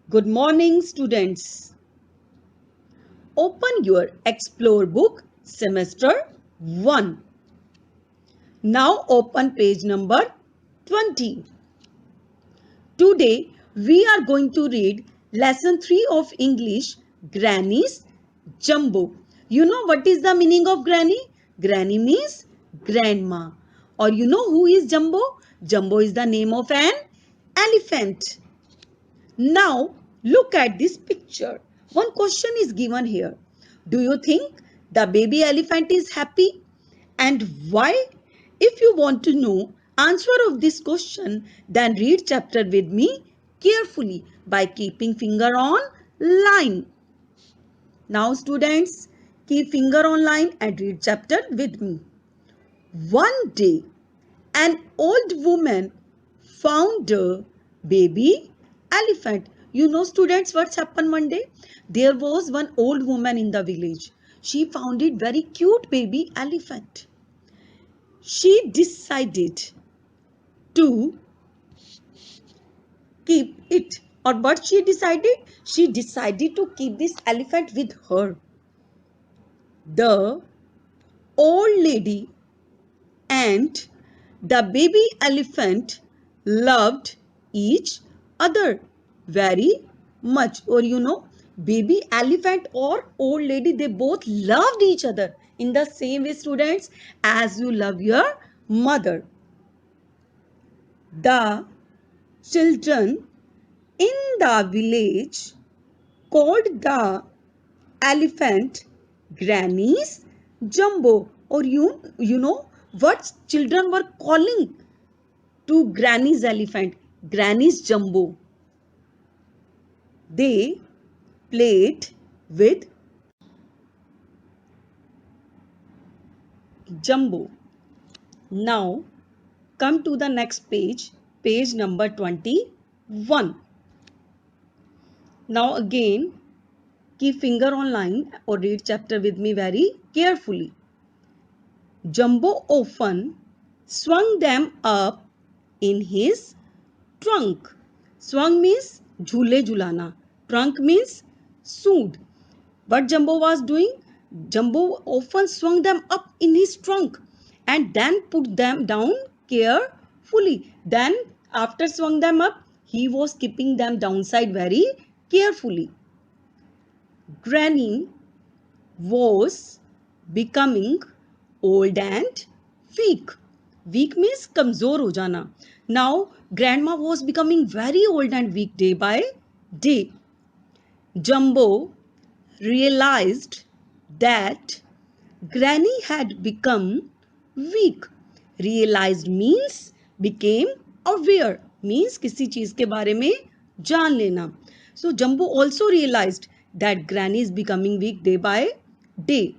Good morning, students. Open your Explore book, semester 1. Now open page number 20. Today we are going to read lesson 3 of English, Granny's Jumbo. You know what is the meaning of granny? Granny means grandma. Or you know who is Jumbo? Jumbo is the name of an elephant. Now, look at this picture. One question is given here. Do you think the baby elephant is happy? And why? If you want to know answer of this question, then read chapter with me carefully by keeping finger on line. Now, students, keep finger on line and read chapter with me. One day, an old woman found a baby elephant. You know, students, what's happened one day? There was one old woman in the village. She found it very cute baby elephant. She decided to keep it. Or what she decided? She decided to keep this elephant with her. The old lady and the baby elephant loved each other very much. Or you know, baby elephant or old lady, they both loved each other in the same way, students, as you love your mother. The children in the village called the elephant Granny's Jumbo. Or you know what children were calling to Granny's elephant? Granny's Jumbo. They played with Jumbo. Now come to the next page, page number 21. Now again keep finger on line or read chapter with me very carefully. Jumbo often swung them up in his trunk. Swung means झूले झुलाना. Trunk means soothe. What Jumbo was doing? Jumbo often swung them up in his trunk and then put them down carefully. Then after swung them up, he was keeping them downside very carefully. Granny was becoming old and weak. Weak means kamzor ho jana. Now grandma was becoming very old and weak day by day. Jumbo realized that Granny had become weak. Realized means became aware, means किसी चीज के बारे में जान लेना. So Jumbo also realized that Granny is becoming weak day by day.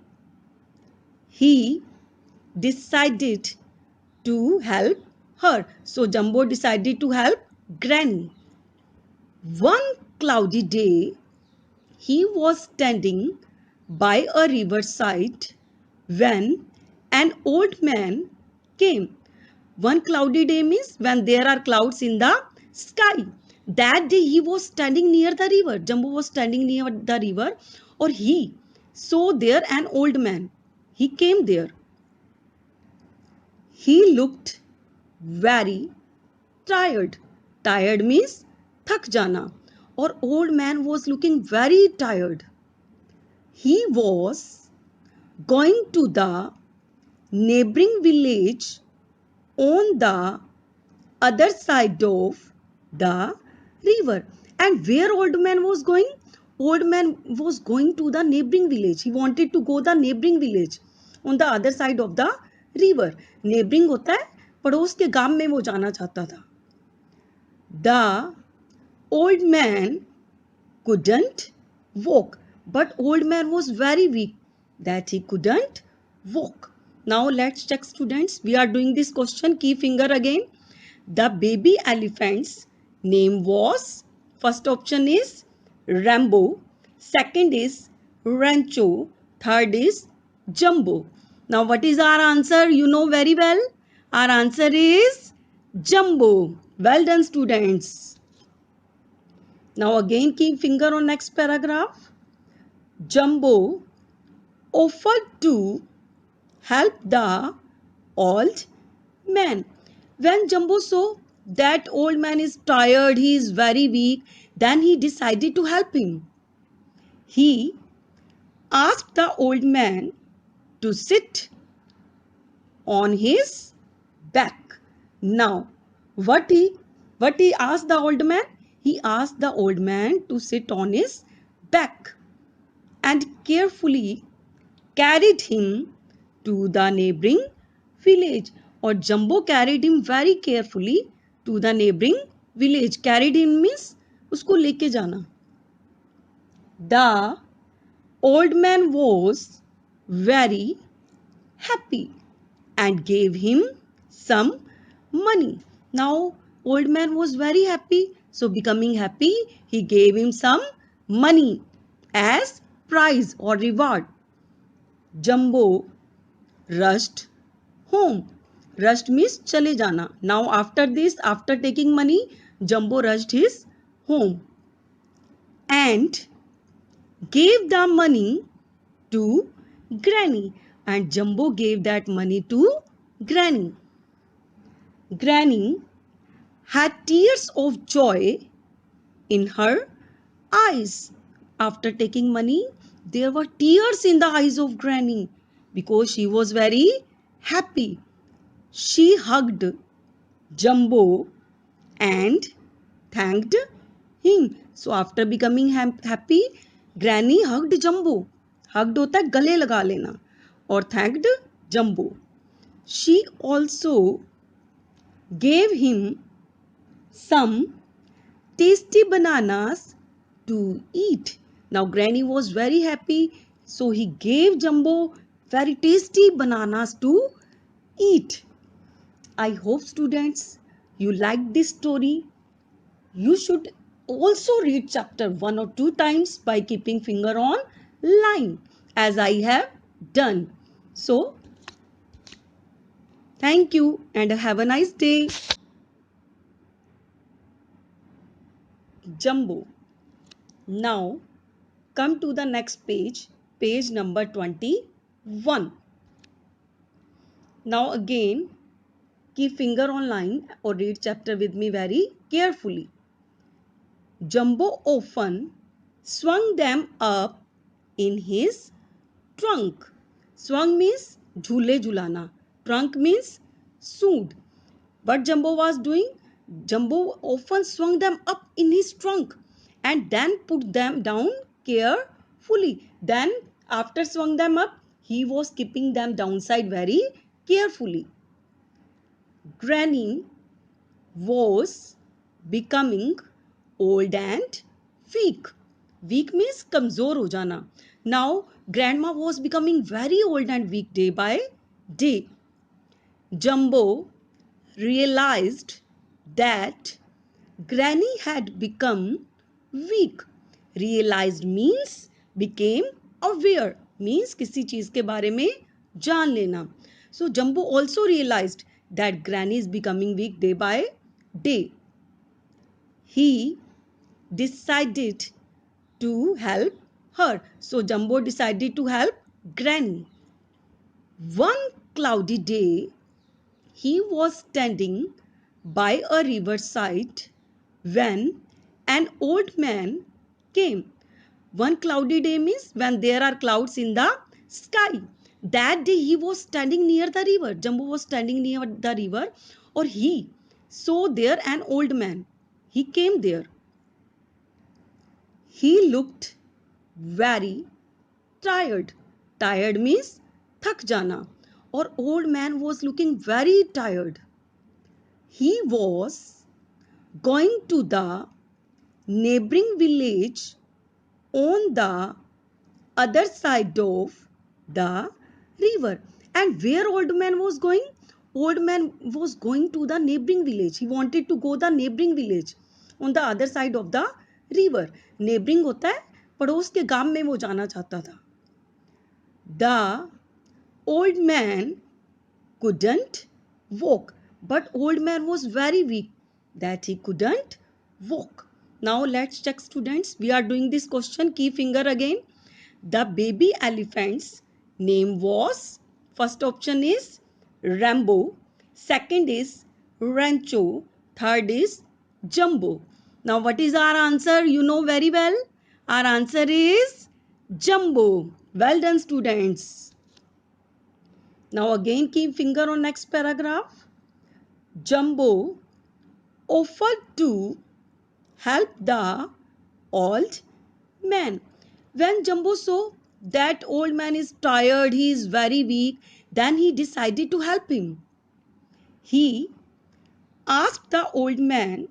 He decided to help her. So Jumbo decided to help Granny. One cloudy day, he was standing by a riverside when an old man came. One cloudy day means when there are clouds in the sky. That day he was standing near the river. Jumbo was standing near the river, or he saw there an old man. He came there. He looked very tired. Tired means thak jana. Or old man was looking very tired. He was going to the neighboring village on the other side of the river. And where old man was going? Old man was going to the neighboring village. He wanted to go the neighboring village on the other side of the river. Neighboring होता है पड़ोस के गांव में वो जाना चाहता था. The old man couldn't walk, but old man was very weak that he couldn't walk. Now let's check, students. We are doing this question. Key finger again. The baby elephant's name was, first option is Rambo, second is Rancho, third is Jumbo. Now what is our answer? You know very well. Our answer is Jumbo. Well done, students. Now again keep finger on next paragraph. Jumbo offered to help the old man. When Jumbo saw that old man is tired, he is very weak, then he decided to help him. He asked the old man to sit on his back. Now, what he asked the old man? He asked the old man to sit on his back and carefully carried him to the neighboring village. Or Jumbo carried him very carefully to the neighboring village. Carried him means उसको लेके जाना. The old man was very happy and gave him some money. Now old man was very happy. So becoming happy, he gave him some money as prize or reward. Jumbo rushed home. Rushed means chale jana. Now after this, after taking money, Jumbo rushed his home and gave the money to Granny. And Jumbo gave that money to Granny. Granny had tears of joy in her eyes. After taking money, there were tears in the eyes of Granny because she was very happy. She hugged Jumbo and thanked him. So after becoming happy, Granny hugged Jumbo. Hugged होता है गले लगा लेना. और thanked Jumbo. She also gave him some tasty bananas to eat. Now Granny was very happy, so he gave Jumbo very tasty bananas to eat. I hope students you like this story. You should also read chapter 1 or 2 times by keeping finger on line as I have done. So thank you and have a nice day. Jumbo. Now come to the next page, page number 21. Now again keep finger on line or read chapter with me very carefully. Jumbo often swung them up in his trunk. Swung means झूले झुलाना. Trunk means सूंड. What Jumbo was doing? Jumbo often swung them up in his trunk and then put them down carefully. Then after swung them up, he was keeping them downside very carefully. Granny was becoming old and weak. Weak means kamzor ho jana. Now grandma was becoming very old and weak day by day. Jumbo realized that Granny had become weak. Realized means became aware. Means किसी चीज के बारे में जान लेना. So Jumbo also realized that Granny is becoming weak day by day. He decided to help her. So Jumbo decided to help Granny. One cloudy day, he was standing by a riverside when an old man came. One cloudy day means when there are clouds in the sky. That day he was standing near the river. Jumbo was standing near the river or he saw there an old man. He came there. He looked very tired. Tired means thak jana. Or old man was looking very tired. He was going to the neighboring village on the other side of the river. And where old man was going? Old man was going to the neighboring village. He wanted to go the neighboring village on the other side of the river. Neighboring होता है पड़ोस के गांव में वो जाना चाहता था. The old man couldn't walk, but old man was very weak that he couldn't walk. Now let's check, students. We are doing this question. Key finger again. The baby elephant's name was, first option is Rambo, second is Rancho, third is Jumbo. Now what is our answer? You know very well. Our answer is Jumbo. Well done, students. Now again keep finger on next paragraph. Jumbo offered to help the old man. When Jumbo saw that old man is tired, he is very weak, then he decided to help him. He asked the old man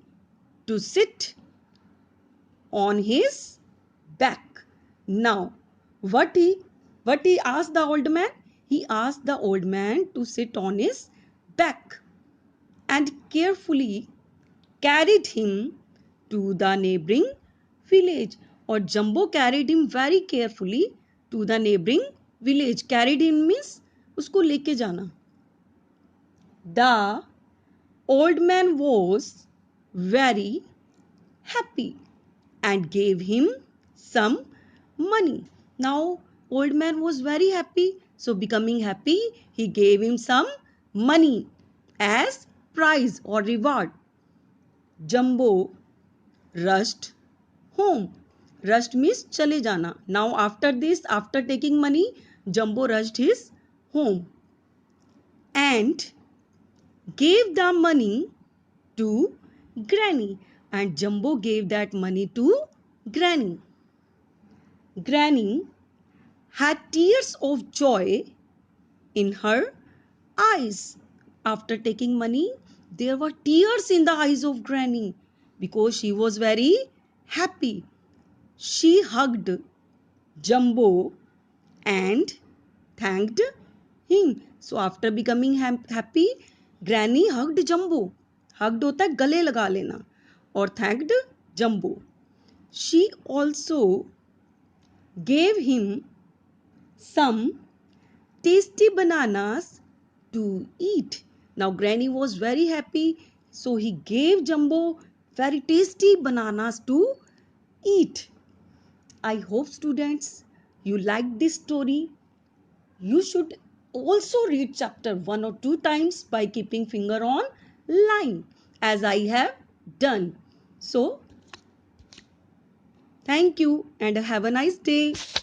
to sit on his back. Now, what he asked the old man? He asked the old man to sit on his back and carefully carried him to the neighboring village. Or Jumbo carried him very carefully to the neighboring village. Carried him means उसको लेके जाना. The old man was very happy and gave him some money. Now old man was very happy. So becoming happy, he gave him some money as prize or reward. Jumbo rushed home. Rushed means chale jana. Now after this, after taking money, Jumbo rushed his home and gave the money to Granny. And Jumbo gave that money to Granny. Granny had tears of joy in her eyes. After taking money, there were tears in the eyes of Granny because she was very happy. She hugged Jumbo and thanked him. So after becoming happy, Granny hugged Jumbo. Hugged होता है गले लगा लेना. और thanked Jumbo. She also gave him some tasty bananas to eat. Now Granny was very happy, so he gave Jumbo very tasty bananas to eat. I hope, students, you like this story. You should also read chapter 1 or 2 times by keeping finger on line as I have done. So, thank you and have a nice day.